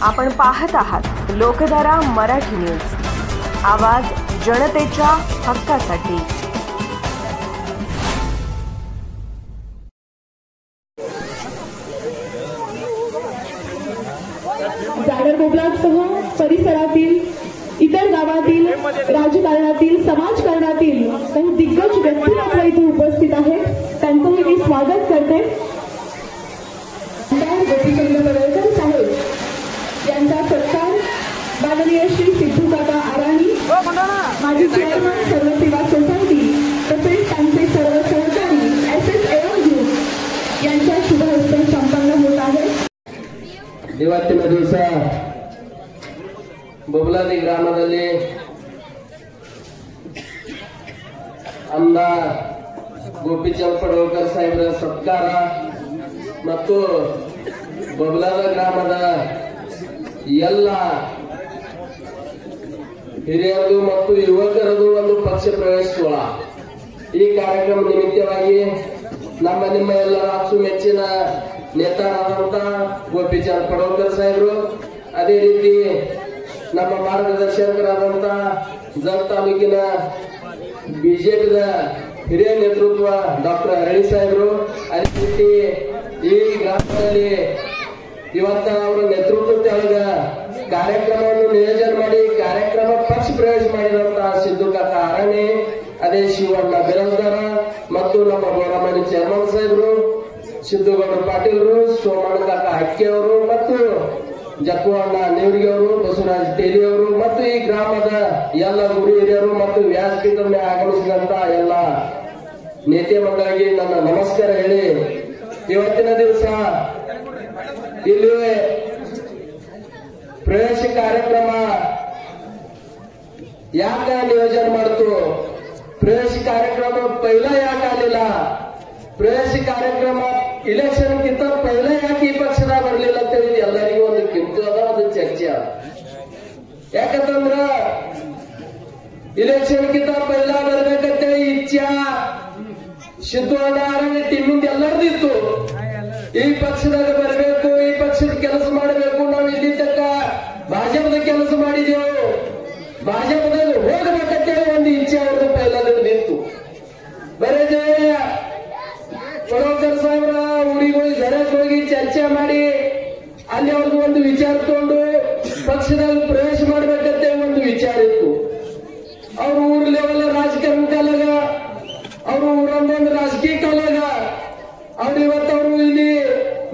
आपण पाहत आहात लोकधारा मराठी न्यूज, आवाज जनतेच्या हक्कासाठी। जागर कोकणासह परिसरातील इतर गावातील राजकारणातील समाजकारणातील काही दिग्गज व्यक्तिमत्व इथे उपस्थित आहेत, त्यांचंही मी स्वागत करते। गोपीचंद पडळकर साहेब यांचा सत्कार माननीय श्री सिद्धू काका आराणी, माजी चेअरमन सर्व सेवा सोसायटी तसेच त्यांचे सर्व सहकारी SS ग्रुप यांच्या शुभहस्ते संपन्न होत आहे। ಇವತ್ತಿನ ದಿವಸ ಬೊಬ್ಲಾದಿ ಗ್ರಾಮದಲ್ಲಿ ಅನ್ನ ಗೋಪಿಚಂದ್ ಪಡಳ್ಕರ್ ಸಾಹೇಬರ ಸತ್ಕಾರ ಮತ್ತು ಬೊಬ್ಲಾದ ಗ್ರಾಮದ ಎಲ್ಲ ಹಿರಿಯರದು ಮತ್ತು ಯುವಕರದು ಒಂದು ಪಕ್ಷ ಪ್ರವೇಶಿಸುವ ಈ ಕಾರ್ಯಕ್ರಮ ನಿಮಿತ್ತವಾಗಿ ನಿಮ್ಮ ಎಲ್ಲರ ಅಚ್ಚುಮೆಚ್ಚಿನ ನೇತಾರಾದಂತ ಗೋಪಿಚಂದ್ ಪಡಳ್ಕರ್ ಸಾಹೇಬರು, ಅದೇ ರೀತಿ ನಮ್ಮ ಮಾರ್ಗದರ್ಶಕರಾದಂತ ಜತ್ ತಾಲೂಕಿನ ಬಿಜೆಪಿದ ಹಿರಿಯ ನೇತೃತ್ವ ಡಾಕ್ಟರ್ ಅರಳಿ ಸಾಹೇಬರು, ಅದೇ ರೀತಿ ಈ ಗ್ರಾಮದಲ್ಲಿ ಇವತ್ತ ಅವರ ನೇತೃತ್ವದೊಳಗ ಕಾರ್ಯಕ್ರಮವನ್ನು ನಿಯೋಜನೆ ಮಾಡಿ ಕಾರ್ಯಕ್ರಮ ಪಕ್ಷ ಪ್ರವೇಶ ಮಾಡಿದಂತಹ ಸಿದ್ದು ಕಾಕ ಆರಾಣಿ, ಅದೇ ಶಿವಣ್ಣ ಬಿರಂದರ ಮತ್ತು ನಮ್ಮ ಬೋರಮನಿ ಚೇರ್ಮನ್ ಸಾಹೇಬರು, ಸಿದ್ದುಗೌಡ ಪಾಟೀಲ್ರು, ಸೋಮಣ್ಣ ಕಾಕ ಹಕ್ಕಿ ಅವರು ಮತ್ತು ಜಕ್ಕುವಣ್ಣ ನೇವರಿಗೆ ಅವರು, ಬಸವರಾಜ್ ಟೇಲಿ ಅವರು ಮತ್ತು ಈ ಗ್ರಾಮದ ಎಲ್ಲ ಗುರು ಹಿರಿಯರು ಮತ್ತು ವ್ಯಾಸಪೀಠದ ಮೇಲೆ ಆಗಮಿಸಿದಂತ ಎಲ್ಲ ನೇತೆ ಮಂಡಳಿಗೆ ನನ್ನ ನಮಸ್ಕಾರ ಹೇಳಿ, ಇವತ್ತಿನ ದಿವಸ ಇಲ್ಲಿ ಪ್ರವೇಶ ಕಾರ್ಯಕ್ರಮ ಯಾಕ ನಿಯೋಜನೆ ಮಾಡ್ತು, ಪ್ರವೇಶ ಕಾರ್ಯಕ್ರಮ ಪೈಲ ಯಾಕೆ ಆಗಲಿಲ್ಲ, ಪ್ರವೇಶ ಕಾರ್ಯಕ್ರಮ ಇಲೆಕ್ಷನ್ ಗಿಂತ ಪೈಲ ಯಾಕೆ ಈ ಪಕ್ಷದ ಬರಲಿಲ್ಲ ಅಂತ ಹೇಳಿ ಎಲ್ಲರಿಗೂ ಒಂದು ಕಿಂತು ಅದ, ಒಂದು ಚರ್ಚೆ ಅದ। ಯಾಕಂತಂದ್ರ ಇಲೆಕ್ಷನ್ ಗಿಂತ ಪೈಲ ಬರ್ಬೇಕಂತೇಳಿ ಇಚ್ಛಾ ಸಿದ್ದು ಅಣ್ಣ ಟೀಮಿಂದ ಎಲ್ಲರದ್ದು ಇತ್ತು। ಈ ಪಕ್ಷದಾಗ ಬರಬೇಕು, ಈ ಪಕ್ಷದ ಕೆಲಸ ಮಾಡಬೇಕು, ನಾವು ಇಲ್ಲಿ ತನಕ ಭಾಜಪದ ಕೆಲಸ ಮಾಡಿದೆವು, ಭಾಜಪದಾಗ ಹೋಗಬೇಕಂತೇಳಿ ಒಂದು ಇಚ್ಛೆ ಅವ್ರದ್ದು ಪೈಲದಲ್ಲಿ ನಿಂತು ಬರೇ ಪಡಳ್ಕರ್ ಸಾಹೇಬ್ರ ಊರಿಗೆ ಹೋಗಿ ಜರಕ್ಕೆ ಹೋಗಿ ಚರ್ಚೆ ಮಾಡಿ ಅಲ್ಲಿ ಅವ್ರದ್ದು ಒಂದು ವಿಚಾರ ತಗೊಂಡು ಪಕ್ಷದಲ್ಲಿ ಪ್ರವೇಶ ಮಾಡ್ಬೇಕಂತ ಒಂದು ವಿಚಾರ ಇತ್ತು। ಅವ್ರ ಊರ್ ಲೆವೆಲ್ ರಾಜಕಾರಣ ಕಾಲಾಗ, ಅವ್ರ ಊರೊಂದೊಂದು ರಾಜಕೀಯ ಕಾಲಾಗ ಅವ್ರು ಇವತ್ತವರು ಇಲ್ಲಿ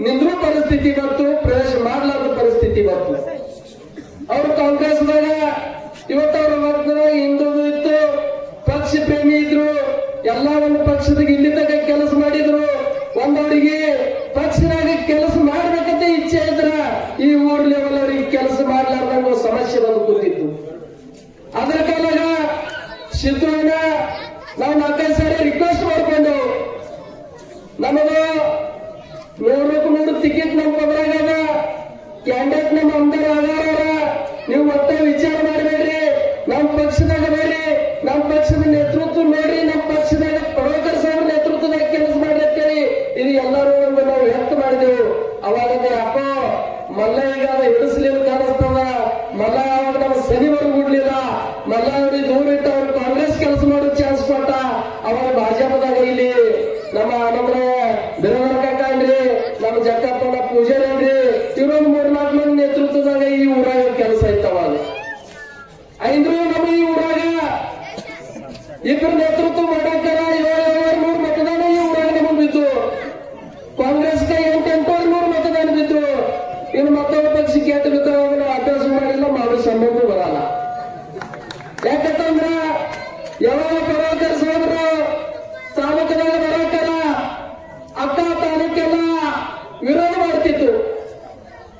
ನಿಂದ್ರೂ ಪರಿಸ್ಥಿತಿ ಬಂತು, ಪ್ರವೇಶ ಮಾಡಲಾರ್ದ ಪರಿಸ್ಥಿತಿ ಬಂತು। ಅವರು ಕಾಂಗ್ರೆಸ್ದಾಗ ಇವತ್ತವ್ರ ಹಿಂದೂ ಇತ್ತು, ಪಕ್ಷ ಪ್ರೇಮಿ ಇದ್ರು, ಎಲ್ಲ ಒಂದು ಪಕ್ಷದಾಗ ಇಲ್ಲಿ ತನಕ ಕೆಲಸ ಮಾಡಿದ್ರು, ಒಂದವರಿಗೆ ಪಕ್ಷದಾಗ ಕೆಲಸ ಮಾಡ್ಬೇಕಂತ ಇಚ್ಛೆ ಇದ್ರ ಈ ಊರ್ ಲೆವೆಲ್ ಅವರಿಗೆ ಕೆಲಸ ಮಾಡ್ಲಾರ್ದಂಗ ಸಮಸ್ಯೆ ಬಂದು ಕೂತಿತ್ತು। ಅದ್ರ ಕಾಲಾಗ ಸಿದ್ದಣ್ಣ ನಾವು 4-5 ಸಾರಿ ರಿಕ್ವೆಸ್ಟ್ ಮಾಡ್ಕೊಂಡು ನಮಗೆ 100 ಟಿಕೆಟ್ ನಮ್ಮ ಪದರಾಗದ ಕ್ಯಾಂಡಿಡೇಟ್ ನಮ್ಮ ಅಂದರ ಆಗಾರ, ನೀವು ಮತ್ತೆ ವಿಚಾರ ಮಾಡಬೇಡ್ರಿ, ನಮ್ಮ ಪಕ್ಷದಾಗ ಬೇಡ್ರಿ, ನಮ್ಮ ಪಕ್ಷದ ನೇತೃತ್ವ ನೋಡ್ರಿ, ನಮ್ಮ ಪಕ್ಷದಾಗ ಪಡಳ್ಕರ್ ಸಾಹೇಬ್ರ ನೇತೃತ್ವದಾಗ ಕೆಲಸ ಮಾಡ್ಲತ್ತೇಳಿ ಇದು ಎಲ್ಲರೂ ನಾವು ವ್ಯಕ್ತ ಮಾಡಿದೆವು। ಅವಾಗ ಯಾಕೋ ಮಲ್ಲ ಈಗ ಹಿಡಿಸ್ಲಿಲ್ಲ ಕಾಣಿಸ್ತದ, ಮಲ್ಲ ಅವಾಗ ನಮ್ಮ ಸನಿವರೆಗೂ ಬಿಡ್ಲಿಲ್ಲ, ಮಲ್ಲ ಅವ್ರಿಗೆ ದೂರ ಇಟ್ಟು ಅವ್ರು ಕಾಂಗ್ರೆಸ್ ಕೆಲಸ ಮಾಡೋ ಚಾನ್ಸ್ ಕೊಟ್ಟ, ಅವಾಗ ಭಾಜಪದಾಗ ಇಲ್ಲಿ ನಮ್ಮ ಬಿರವರ ಕಾಕ ಅನ್ರಿ, ನಮ್ಮ ಜಕ್ಕಪ್ಪನ ಪೂಜಾರಿ ಅನ್ರಿ, ಇವರೊಂದು 3-4 ಮಂದಿ ನೇತೃತ್ವದಾಗ ಈ ಊರಾಗ ಕೆಲಸ ಇತ್ತವಾಗ ಐದು ನಮ್ಮ ಈ ಊರಾಗ ಇಬ್ಬರು ನೇತೃತ್ವ ಮಾಡಾಕರ 700 ಮತದಾನ ಈ ಊರಾಗ ನಮಗೆ ಬಿದ್ದು, ಕಾಂಗ್ರೆಸ್ಗೆ 800 ಮತದಾನ ಬಿದ್ದು, ಇನ್ನು ಮತ್ತೊಂದು ಪಕ್ಷಕ್ಕೆ 8 ಬಿದ್ದು ನಾವು ಅಭ್ಯಾಸ ಮಾಡಿಲ್ಲ, ಮಾಡೋ ಸಂಬಂಧ ಬರಲ್ಲ। ಯಾಕಂತಂದ್ರ ಯಾವಾಗ ಪಡಳ್ಕರ್ ಸಾಹೇಬರು ತಾಲೂಕದಾಗ ಬರಾಕರ ಅಕ್ಕ ತಾಲೂಕೆಲ್ಲ ವಿರೋಧ ಮಾಡ್ತಿತ್ತು,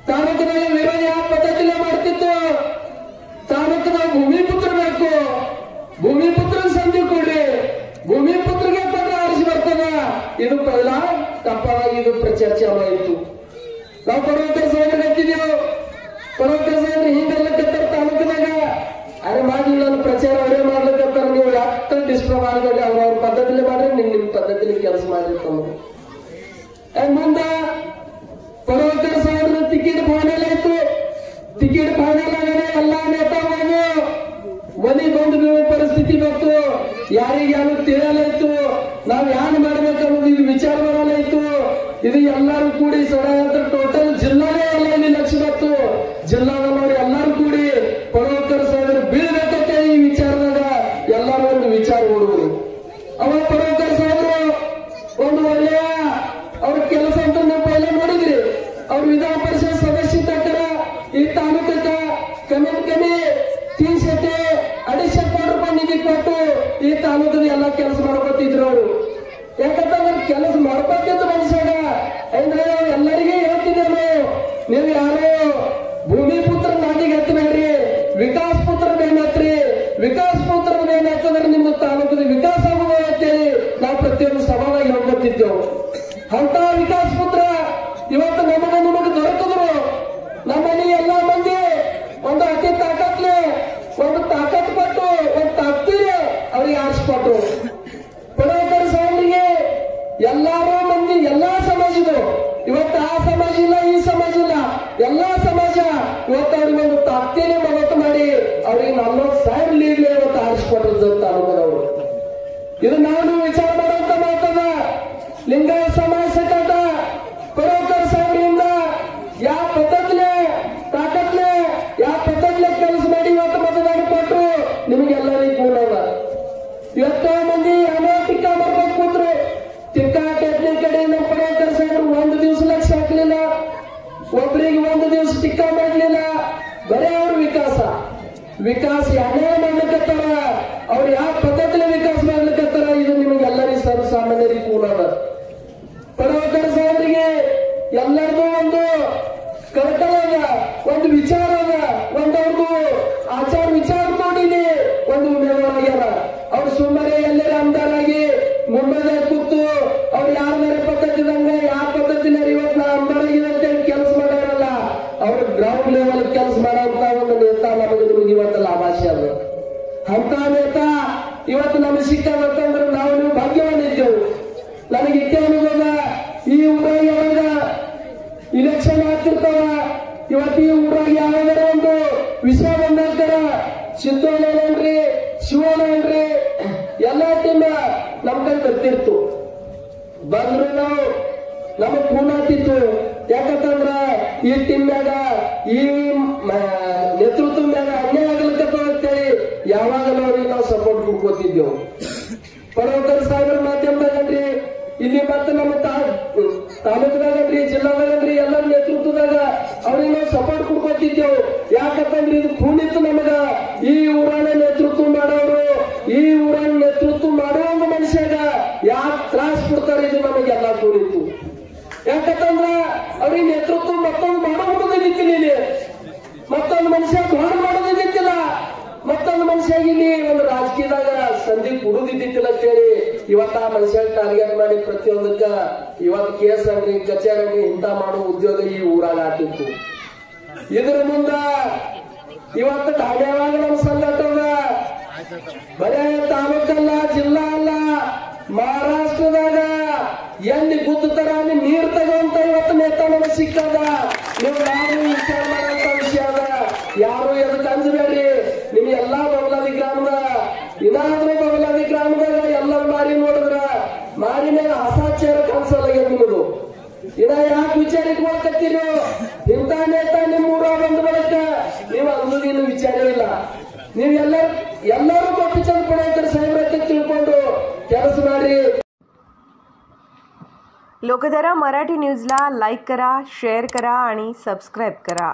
ತಾಲೂಕದಾಗ ವಿರೋಧ ಯಾವ ಪದ್ಧತಿಲೇ ಮಾಡ್ತಿತ್ತು, ತಾಲೂಕದಾಗ ಭೂಮಿಪುತ್ರ ಬೇಕು, ಭೂಮಿಪುತ್ರ ಸಂಧಿ ಕೊಡ್ರಿ, ಭೂಮಿಪುತ್ರಿಗೆ ಪತ್ರ ಆರಿಸಿ ಬರ್ತದ, ಇದು ಪೈಲ ತಪ್ಪಾಗಿ ಇದು ಚರ್ಚೆ ಆಯಿತು। ನಾವು ಪಡಳ್ಕರ್ ಸಾಹೇಬ್ರಿಗೆ ಹಚ್ಚಿದೆವು, ಪಡಳ್ಕರ್ ಸಾಹೇಬ್ರು ಹಿಂಗೆಲ್ಲಕತ್ತಾರ ತಾಲೂಕದಾಗ, ಅರೆ ಮಾಡಿ ನನ್ನ ಪ್ರಚಾರ ಅವರೇ ಮಾಡ್ಲಿಕ್ಕತ್ತಾರ, ನೀವು ಯಾಕೆ ಡಿಸ್ಟರ್ಬ್ ಆಗಬೇಡಿ, ಅವ್ರವ್ರ ಪದ್ಧತಿಲೇ ಮಾಡ್ರಿ, ನಿಮ್ ಪದ್ಧತಿಲಿ ಕೆಲಸ ಮಾಡಿರ್ತಾನೆ। ಮುಂದ ಪಡಳ್ಕರ್ ಸಾಹೇಬ್ರ ಟಿಕೆಟ್ ಫೈನಲ್ ಆಯ್ತು, तिकीट फायनल आಗಿದೆ ಎಲ್ಲ ನೇತಾಗಳು ಮನೆ ಬಂದು ಬೀಳೋ ಪರಿಸ್ಥಿತಿ ಬಂತು ಯಾರಿಗೆ ಯಾರು ತಿಳಿಯಲ್ಲ ಇತ್ತು ನಾವು ಯಾರು ಮಾಡ್ಬೇಕು ಅನ್ನೋದು ಇದು ವಿಚಾರ ಬರಲ್ಲ ಇತ್ತು ಇದು ಎಲ್ಲರೂ ಕೂಡಿ ಷಡ್ಯಂತ್ರ ಟೋಟಲ್ ಜಿಲ್ಲಾನೇ ಎಲ್ಲ ಇಲ್ಲಿ ಲಕ್ಷ್ಯ ಬಂತು ಜಿಲ್ಲಾದವರು ಎಲ್ಲರೂ ಕೂಡಿ ಪಡವಕರ್ ಸಾಹೇಬರು ಬೀಳ್ಬೇಕಂತೆ ಈ ವಿಚಾರದಾಗ ಎಲ್ಲರೂ ಒಂದು ವಿಚಾರ ಹುಡುಗರು ಅವ ಪಡವಕರ್ ಸಾಹೇಬರು ಒಂದು ಒಳ್ಳೆಯ ಅವ್ರ ಕೆಲಸ ಅಂತ ನೀವು ಪೈಲೆ ನೋಡಿದ್ರಿ ಅವ್ರ ವಿಧಾನ ಪರಿಷತ್ ಸದಸ್ಯ ತಕ್ಕರ ಈ ತಾಲೂಕಕ್ಕ ಕಮ್ಮಿ 300-250 ಕೋಟಿ ರೂಪಾಯಿ ನಿಧಿ ಕೊಟ್ಟು ಈ ತಾಲೂಕದ ಎಲ್ಲ ಕೆಲಸ ಮಾಡ್ಕೊತಿದ್ರು ಅವರು ಯಾಕಂತಂದ್ರೆ ಕೆಲಸ ಮಾಡ್ಕೊತಿದ್ದು ಮನುಷ್ಯಾಗ ಅಂದ್ರೆ ಎಲ್ಲರಿಗೂ ಹೇಳ್ತಿದ್ದೇವೆ ನೀವು ಯಾರೋ ಭೂಮಿ ಪುತ್ರ ನಾಟಿಗೆ ಹತ್ತಬೇಡ್ರಿ ವಿಕಾಸ್ ಪುತ್ರ ಬೇನತ್ರಿ ವಿಕಾಸ್ ಪುತ್ರ ಬೇನತ್ತಂದ್ರೆ ನಿಮ್ಮ ತಾಲೂಕದ ವಿಕಾಸ ಆಗುವ ಅಂತೇಳಿ ನಾವು ಪ್ರತಿಯೊಂದು ಸಭಾವಾಗಿ ಹೇಳ್ಕೊತಿದ್ದೆವು ಅಂತ ವಿಕಾಸ್ ಪುತ್ರ ಇವತ್ತು ನಿಮಗೆ ದೊರಕಿದ್ರು ನಮ್ಮಲ್ಲಿ ಎಲ್ಲಾ ಮಂದಿ ಒಂದು ಅತಿ ತಾಕತ್ಲೆ ಒಂದು ತಾಕತ್ ಕೊಟ್ಟು ಒಂದು ತಾಕ್ತಿರಿ ಅವ್ರಿಗೆ ಆರಿಸ್ಕೊಟ್ರು ಪಡವಕರ್ ಸಾಹೇಬರಿಗೆ ಎಲ್ಲಾರು ಮಂದಿ ಎಲ್ಲಾ ಸಮಾಜದವರು ಇವತ್ತು ಆ ಸಮಾಜ ಇಲ್ಲ ಈ ಸಮಾಜ ಇಲ್ಲ ಎಲ್ಲಾ ಸಮಾಜ ಇವತ್ತು ಅವ್ರಿಗೆ ಒಂದು ತಾಕ್ತಿನೇ ಮಗತ್ತು ಮಾಡಿ ಅವ್ರಿಗೆ 40,000 ಲೀಡ್ಲಿ ಇವತ್ತು ಆರಿಸ್ಕೊಟ್ರು ತಾಲೂಕದವರು ಇದು ನಾನು ವಿಚಾರ ಮಾಡುವಂತ ಮಾತದ ಲಿಂಗಾಯತ ಸಮಾಜ ಸಕಟ ಪಡವಕರ್ ಸಾಹೇಬರಿಂದ ಯಾವ ಪದ್ಧತಿಲೆ ತಾಕತ್ಲೆ ಯಾವ ಪದ್ಧತಿಲೆ ಕೆಲಸ ಮಾಡಿ ಇವತ್ತು ಮತದಾನ ಕೊಟ್ಟರು ನಿಮಗೆಲ್ಲರಿಗೂ ಕೂಡಲ್ಲ ಎಷ್ಟೋ ಮಂದಿ ಹಣೆ ಟಿಕ್ಕಾ ಮಾಡ್ಬೇಕು ಕೂತ್ರು ಟಿಕ್ಕಾ ಟೆಕ್ನಿಕ್ ಕಡೆಯಿಂದ ಪಡವಕರ್ ಸಾಹೇಬರು 1 ದಿವಸ ಲಕ್ಷ ಹಾಕ್ಲಿಲ್ಲ ಒಬ್ಬರಿಗೆ 1 ದಿವಸ ಟಿಕ್ಕಾ ಮಾಡ್ಲಿಲ್ಲ ಬರೇ ಅವ್ರ ವಿಕಾಸ ಯಾರೇ ಮಾಡ್ಲಿಕ್ಕತ್ತಾರ ಅವ್ರು ಯಾವ ಪದ್ಧತಿಲೆ ವಿಕಾಸ ಮಾಡ್ಲಿಕ್ಕತ್ತಾರ ಇದು ನಿಮಗೆಲ್ಲರಿಗೂ ಸರ್ವಸಾಮಾನ್ಯರಿಗೆ ಕೂಡಲ್ಲ ಪಡವಕರ್ ಸಾಹೇಬರಿಗೆ ಎಲ್ಲರಿಗೂ ಒಂದು ಕರ್ತವ್ಯ ಅದ ಒಂದು ವಿಚಾರ ಅದ ಒಂದು ಅವ್ರದ್ದು ಆಚಾರ ವಿಚಾರ ನೋಡಿಲಿ ಒಂದು ಉಮೇದವಾರ ಅವ್ರು ಸುಮ್ಮನೆ ಎಲ್ಲರ ಆಮದಾರಾಗಿ ಮುಂಬೈದಾಗ ಕೂತು ಅವ್ರು ಯಾರ ಪದ್ಧತಿದಂಗ ಯಾವ ಪದ್ಧತಿನ ಇವತ್ತು ನಾ ಆಮದಾರಾಗಿದೆ ಅಂತೇಳಿ ಕೆಲಸ ಮಾಡೋರಲ್ಲ ಅವ್ರು ಗ್ರೌಂಡ್ ಲೆವೆಲ್ ಕೆಲಸ ಮಾಡೋಂತ ಒಂದು ನೇತಾ ನಮಗೆ ನಿಮಗೆ ಇವತ್ತು ಲಾಭಾಶಿ ಅದ ಅಂತ ನೇತಾ ಇವತ್ತು ನಮಗೆ ಸಿಕ್ಕಂತಂದ್ರೆ ನಾವು ನೀವು ಭಾಗ್ಯವಾಗಿದ್ದೆವು ನನಗೆ ಇಷ್ಟೇ ಅನುಭವ ಈ ಊರಾಗ ಯಾವಾಗ ಇಲೆಕ್ಷನ್ ಆಗ್ತಿರ್ತಾವ ಇವತ್ತು ಈ ಊರಾಗ ಯಾವಾಗ ಒಂದು ವಿಷಯ ಬಂದಾಗ್ತಾರ ಸಿದ್ದೋಣನ್ರಿ ಶಿವಣ್ಣನ್ರಿ ಎಲ್ಲಾ ಟೀಮ್ ನಮ್ ಕೈ ಬರ್ತಿರ್ತು ಬಂದ್ರು ನಾವು ನಮಗ್ ಖೂನ್ ಆಗ್ತಿತ್ತು ಯಾಕಂತಂದ್ರ ಈ ಟೀಮ್ ಮ್ಯಾಗ ಈ ನೇತೃತ್ವ ಮ್ಯಾಗ ಅನ್ಯಾಯ ಆಗ್ಲಿಕ್ಕತ್ತ ಅಂತೇಳಿ ಯಾವಾಗಲೂ ಅವ್ರಿಗೆ ನಾವು ಸಪೋರ್ಟ್ ಕೊಡ್ಕೋತಿದ್ದೆವು ಪಡವಕರ್ ಸಾಹೇಬ್ರ ಮಾಧ್ಯಮದಾಗನ್ರಿ ಇಲ್ಲಿ ಮತ್ತೆ ನಮ್ಮ ತಾಲೂಕದಾಗನ್ರಿ ಜಿಲ್ಲಾದಾಗನ್ರಿ ಎಲ್ಲರ ನೇತೃತ್ವದಾಗ ಅವ್ರಿಗೆ ನಾವು ಸಪೋರ್ಟ್ ಕೊಡ್ಕೊತಿದ್ದೆವು ಯಾಕಂತಂದ್ರೆ ಇದು ಖೂನಿತ್ತು ನಮಗ ಈ ಊರಾನ ನೇತೃತ್ವ ಮಾಡೋರು ಈ ಊರಾನ ನೇತೃತ್ವ ಮಾಡುವಂಗ ಮನುಷ್ಯಾಗ ಯಾಕೆ ತ್ರಾಸ ಕೊಡ್ತಾರೆ ಇದು ನಮಗೆಲ್ಲ ಖೂನಿತ್ತು ಯಾಕಂತಂದ್ರ ಅವ್ರಿಗೆ ನೇತೃತ್ವ ಮತ್ತೊಂದು ಮಾಡೋದಿತ್ತಿಲ್ಲ ಇಲ್ಲಿ ಮತ್ತೊಂದು ಮನುಷ್ಯ ದ್ವಾರ ಮಾಡೋದಿತ್ತಿಲ್ಲ ಮತ್ತೊಂದು ಮನುಷ್ಯಾಗ ಇಲ್ಲಿ ಒಂದು ರಾಜಕೀಯದಾಗ ಸಂಧಿ ಕೊಡುದಿದ್ದಿತ್ತಿಲ್ಲ ಅಂತೇಳಿ ಇವತ್ತ ಆ ಮನುಷ್ಯ ಟಾರ್ಗೆಟ್ ಮಾಡಿ ಪ್ರತಿಯೊಂದಕ್ಕ ಇವತ್ತು ಕೇಸ್ ಆಗ್ರಿ ಕಚೇರಿ ಆಗ್ರಿ ಇಂತ ಮಾಡೋ ಉದ್ಯೋಗ ಈ ಊರಾಗ ಆಗ್ತಿತ್ತು ಇದ್ರ ಮುಂದ ಇವತ್ತು ಠಾಣ್ಯಾವಾಗ ನಮ್ಮ ಸಂಘಟದ ಬರೇ ತಾಲೂಕಲ್ಲ ಜಿಲ್ಲಾ ಅಲ್ಲ ಮಹಾರಾಷ್ಟ್ರದಾಗ ಎಲ್ಲಿ ಗುದ್ದುತ್ತಾರ ಅಲ್ಲಿ ನೀರ್ ತಗೋಂತ ಇವತ್ತು ನೇತಾ ನಮಗೆ ಸಿಕ್ಕದ ನೀವು ಯಾರು ವಿಚಾರ ಮಾಡುವಂತ ವಿಷಯ ಅದ ಯಾರು ಎದಕ್ಕೆ ಅಂಜಬೇಡ್ರಿ ನಿಮ್ ಎಲ್ಲಾ ಬಬಲಾದಿ ಗ್ರಾಮದ ಇನ್ನಾದ್ರೂ ಬಬಲಾದಿ ಗ್ರಾಮದಾಗ ಎಲ್ಲರೂ ಮಾರಿ ನೋಡಿದ್ರ ಮಾರಿ ಮೇಲೆ ಹಸಾಚಾರ ಕಾಣಿಸಲ್ಲ ನಿಮ್ಮದು ಇನ್ನ ಯಾಕೆ ವಿಚಾರ ಇಟ್ಕೊಳ್ಕತ್ತೀರಿ ಇಂಥ ನೇತಾ ನಿಮ್ ಊರ ಬಂದ ಬಳಿಕ ನೀವು ಅಂದದು ಇನ್ನು ವಿಚಾರ ಇಲ್ಲ ನೀವು ಎಲ್ಲರೂ ಕೊಟ್ಟು ಚಂದ ಪಡವಕರ್ ಸಾಹೇಬ್ರ ತಿಳ್ಕೊಂಡು ಕೆಲಸ ಮಾಡಿ. लोकधारा मराठी न्यूजला लाईक करा, शेअर करा आणि सबस्क्राईब करा.